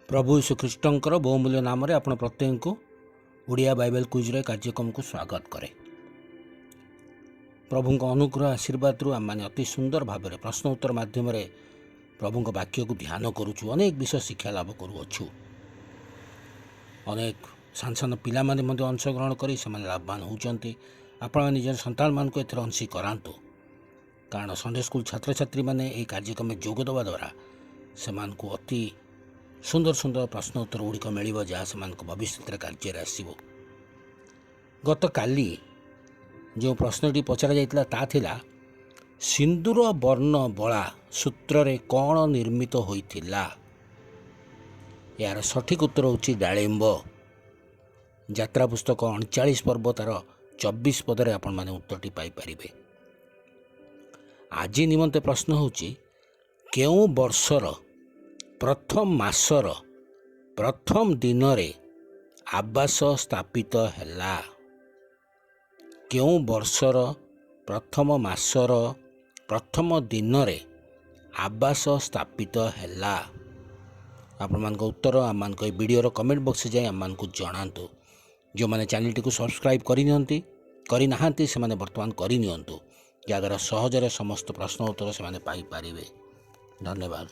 प्रभु यीशुख्रीष्टर बहुमूल्य नाम आपण प्रत्येक को ओडिया बाइबल क्विज कार्यक्रम को स्वागत करे। प्रभु अनुग्रह आशीर्वाद रु आम अति सुंदर भाव में प्रश्न उत्तर मध्यम प्रभु वाक्य को ध्यान करुचु, अनेक विषय शिक्षा लाभ करुअछु। अनेक सान सान पिला माने अंशग्रहण कर लाभवान होती। आपण निज संतान मान को एथर अंशी करातु, कारण संडे स्कूल छात्र छात्री मैंने यह कार्यक्रम में जोगदेवा द्वारा से अति सुंदर सुंदर प्रश्न उत्तर गुड़िक मिल जहाँ से भविष्य कार्य आसव। गत काली जो प्रश्नटी पचरा जाइतिला ता थिला सिंदूर वर्ण बला सूत्र रे कौन निर्मित होइथिला। यार सठिक उत्तर होची डालिंब। यात्रा पुस्तक 39 पर्व तार 24 पदरे आपण माने उत्तरटी पाई परिबे। आज निमंते प्रश्न होची केउ वर्षर प्रथम मासर प्रथम दिन रे आवास स्थापित हैला। केउ वर्षर प्रथम मासर प्रथम दिन रे आवास स्थापित हैला। आपण मान को उत्तर आम मान को वीडियो कमेंट बॉक्स से जाए आम मान को जणांतु। जो माने चैनल टी को सब्सक्राइब करी नाहांती से माने वर्तमान करी नियंतु, जहाँ सहजरे समस्त प्रश्न उत्तर से माने पाई परिबे। धन्यवाद।